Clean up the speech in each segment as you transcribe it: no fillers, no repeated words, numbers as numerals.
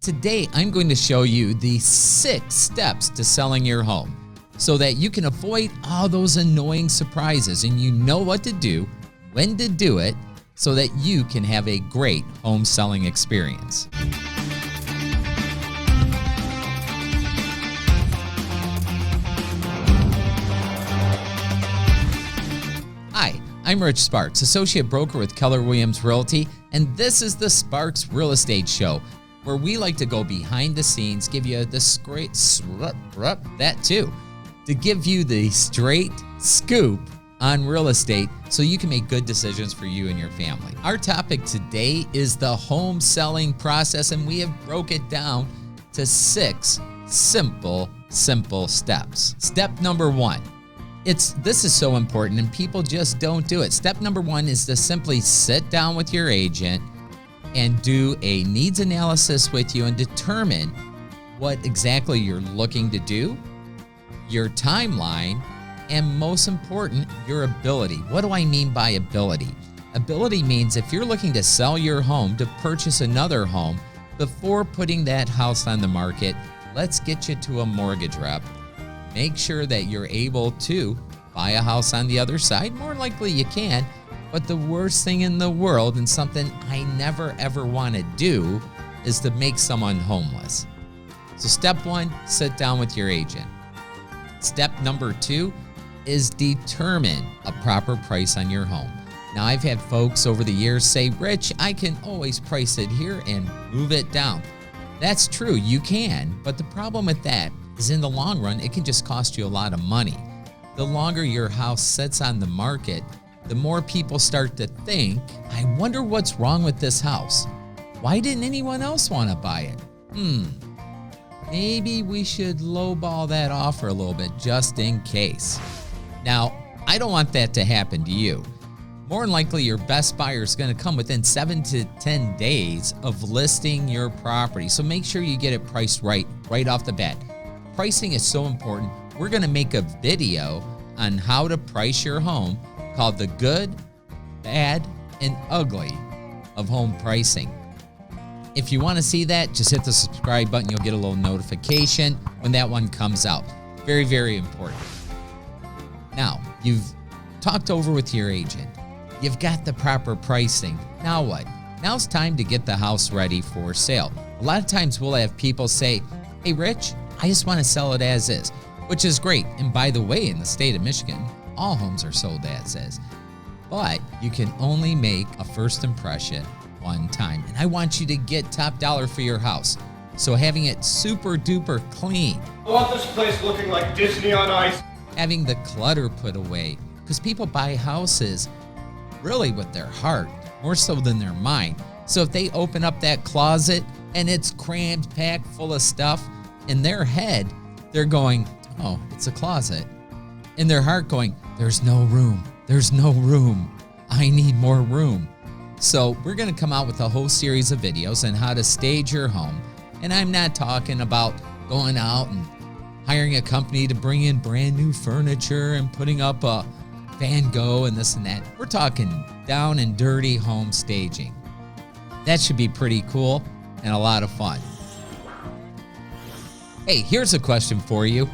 Today, I'm going to show you the 6 steps to selling your home so that you can avoid all those annoying surprises and you know what to do, when to do it, so that you can have a great home selling experience. Hi, I'm Rich Sparks, Associate Broker with Keller Williams Realty, and this is the Sparks Real Estate Show, where we like to go behind the scenes, give you this great to give you the straight scoop on real estate so you can make good decisions for you and your family. Our topic today is the home selling process, and we have broke it down to 6 simple steps. Step number 1. This is so important and people just don't do it. Step number 1 is to simply sit down with your agent and do a needs analysis with you and determine what exactly you're looking to do, your timeline, and most important, your ability. What do I mean by ability? Ability means if you're looking to sell your home to purchase another home, before putting that house on the market, let's get you to a mortgage rep. Make sure that you're able to buy a house on the other side. More likely you can, but the worst thing in the world, and something I never ever want to do, is to make someone homeless. So step 1, sit down with your agent. Step number 2 is determine a proper price on your home. Now, I've had folks over the years say, Rich, I can always price it here and move it down. That's true, you can, but the problem with that is in the long run, it can just cost you a lot of money. The longer your house sits on the market, the more people start to think, I wonder what's wrong with this house. Why didn't anyone else want to buy it? Maybe we should lowball that offer a little bit just in case. Now, I don't want that to happen to you. More than likely, your best buyer is going to come within 7 to 10 days of listing your property. So make sure you get it priced right off the bat. Pricing is so important. We're going to make a video on how to price your home called The Good, Bad, and Ugly of Home Pricing. If you want to see that, just hit the subscribe button. You'll get a little notification when that one comes out. Very, very important. Now, you've talked over with your agent. You've got the proper pricing. Now what? Now it's time to get the house ready for sale. A lot of times we'll have people say, hey, Rich, I just want to sell it as is, which is great. And by the way, in the state of Michigan, all homes are sold as is. But you can only make a first impression one time. And I want you to get top dollar for your house. So having it super duper clean. I want this place looking like Disney on Ice. Having the clutter put away. Because people buy houses really with their heart, more so than their mind. So if they open up that closet and it's crammed, packed full of stuff, in their head, they're going, oh, it's a closet. In their heart going, there's no room. There's no room. I need more room. So we're going to come out with a whole series of videos on how to stage your home. And I'm not talking about going out and hiring a company to bring in brand new furniture and putting up a Van Gogh and this and that. We're talking down and dirty home staging. That should be pretty cool and a lot of fun. Hey, here's a question for you.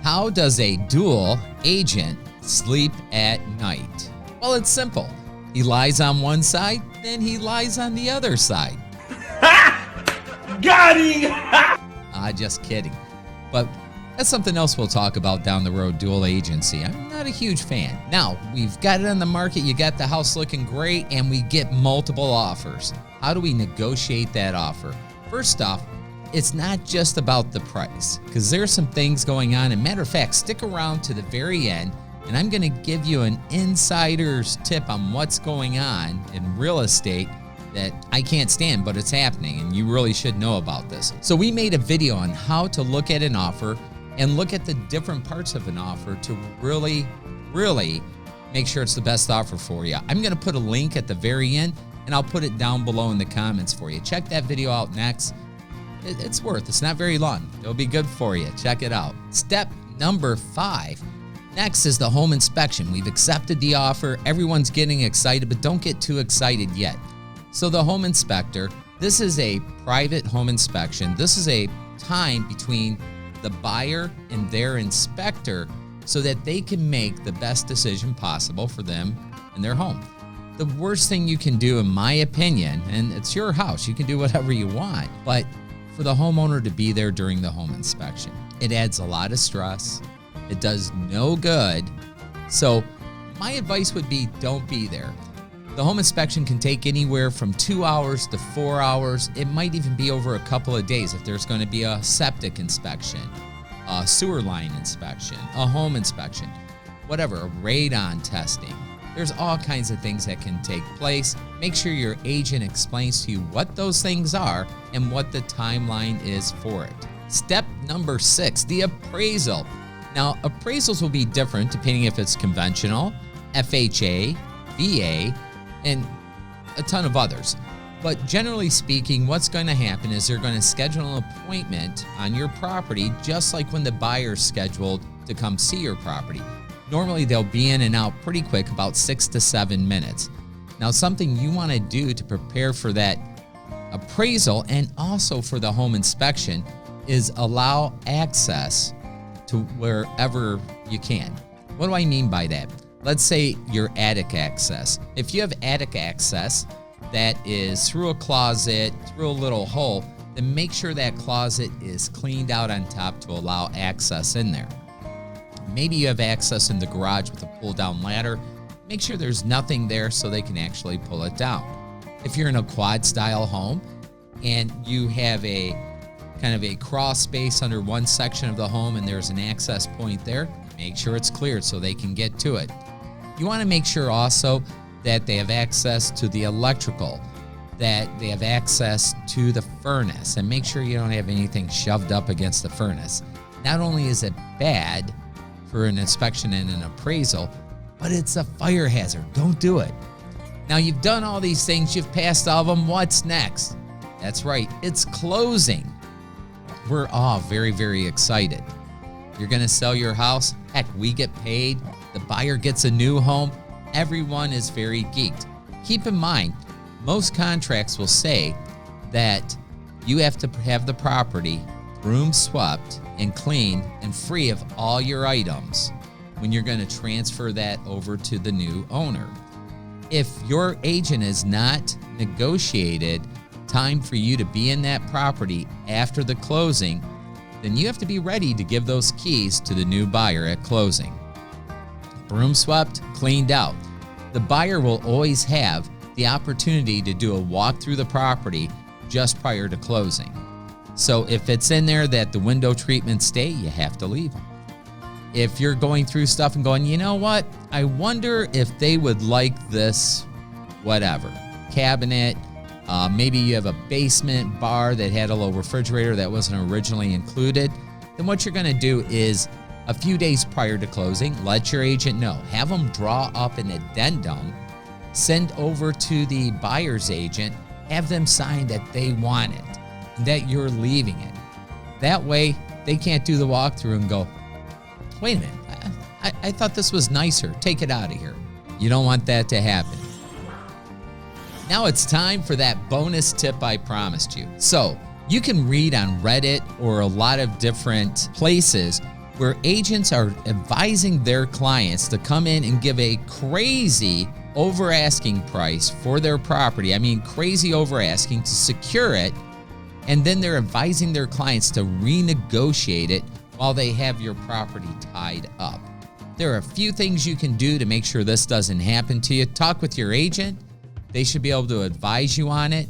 How does a dual agent sleep at night? Well, it's simple. He lies on one side, then he lies on the other side. Got him! Just kidding. But that's something else we'll talk about down the road, dual agency. I'm not a huge fan. Now, we've got it on the market, you got the house looking great, and we get multiple offers. How do we negotiate that offer? First off, it's not just about the price, because there's some things going on. And matter of fact, stick around to the very end, and I'm going to give you an insider's tip on what's going on in real estate that I can't stand, but it's happening, and you really should know about this. So we made a video on how to look at an offer and look at the different parts of an offer to really make sure it's the best offer for you. I'm going to put a link at the very end, and I'll put it down below in the comments for you. Check that video out next. It's not very long. It'll be good for you. Check it out. Step number 5. Next is the home inspection. We've accepted the offer. Everyone's getting excited, but don't get too excited yet. So the home inspector This is a private home inspection. This is a time between the buyer and their inspector so that they can make the best decision possible for them and their home. The worst thing you can do, in my opinion, and it's your house, you can do whatever you want, but for the homeowner to be there during the home inspection. It adds a lot of stress. It does no good. So my advice would be don't be there. The home inspection can take anywhere from 2 hours to 4 hours. It might even be over a couple of days if there's going to be a septic inspection, a sewer line inspection, a home inspection, whatever, a radon testing. There's all kinds of things that can take place. Make sure your agent explains to you what those things are and what the timeline is for it. Step number 6, the appraisal. Now, appraisals will be different depending if it's conventional, FHA, VA, and a ton of others. But generally speaking, what's going to happen is they're going to schedule an appointment on your property just like when the buyer's scheduled to come see your property. Normally, they'll be in and out pretty quick, about 6 to 7 minutes. Now, something you want to do to prepare for that appraisal and also for the home inspection is allow access to wherever you can. What do I mean by that? Let's say your attic access. If you have attic access that is through a closet, through a little hole, then make sure that closet is cleaned out on top to allow access in there. Maybe you have access in the garage with a pull-down ladder. Make sure there's nothing there so they can actually pull it down. If you're in a quad-style home and you have a kind of a crawl space under one section of the home and there's an access point there, make sure it's cleared so they can get to it. You want to make sure also that they have access to the electrical, that they have access to the furnace, and make sure you don't have anything shoved up against the furnace. Not only is it bad for an inspection and an appraisal, but it's a fire hazard. Don't do it. Now you've done all these things, you've passed all of them. What's next? That's right, it's closing. We're all very, very excited. You're gonna sell your house. Heck, we get paid. The buyer gets a new home. Everyone is very geeked. Keep in mind, most contracts will say that you have to have the property broom swept and clean and free of all your items when you're going to transfer that over to the new owner. If your agent has not negotiated time for you to be in that property after the closing, then you have to be ready to give those keys to the new buyer at closing. Broom swept, cleaned out. The buyer will always have the opportunity to do a walk through the property just prior to closing. So if it's in there that the window treatments stay, you have to leave them. If you're going through stuff and going, you know what, I wonder if they would like this, whatever, cabinet, maybe you have a basement bar that had a little refrigerator that wasn't originally included, then what you're gonna do is a few days prior to closing, let your agent know. Have them draw up an addendum, send over to the buyer's agent, have them sign that they want it, that you're leaving it. That way, they can't do the walkthrough and go, wait a minute, I thought this was nicer. Take it out of here. You don't want that to happen. Now it's time for that bonus tip I promised you. So you can read on Reddit or a lot of different places where agents are advising their clients to come in and give a crazy over asking price for their property. I mean, crazy over asking to secure it. And then they're advising their clients to renegotiate it while they have your property tied up. There are a few things you can do to make sure this doesn't happen to you. Talk with your agent. They should be able to advise you on it.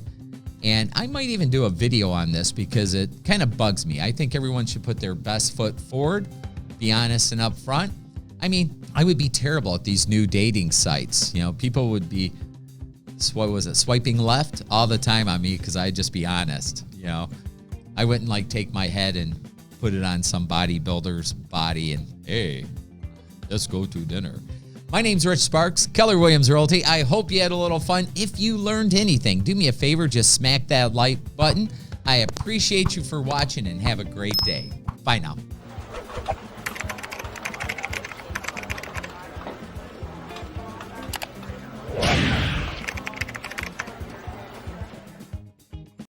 And I might even do a video on this because it kind of bugs me. I think everyone should put their best foot forward, be honest and upfront. I mean, I would be terrible at these new dating sites. You know, people would be, swiping left all the time on me because I'd just be honest. You know, I wouldn't like take my head and put it on some bodybuilder's body and, hey, let's go to dinner. My name's Rich Sparks, Keller Williams Realty. I hope you had a little fun. If you learned anything, do me a favor, just smack that like button. I appreciate you for watching and have a great day. Bye now.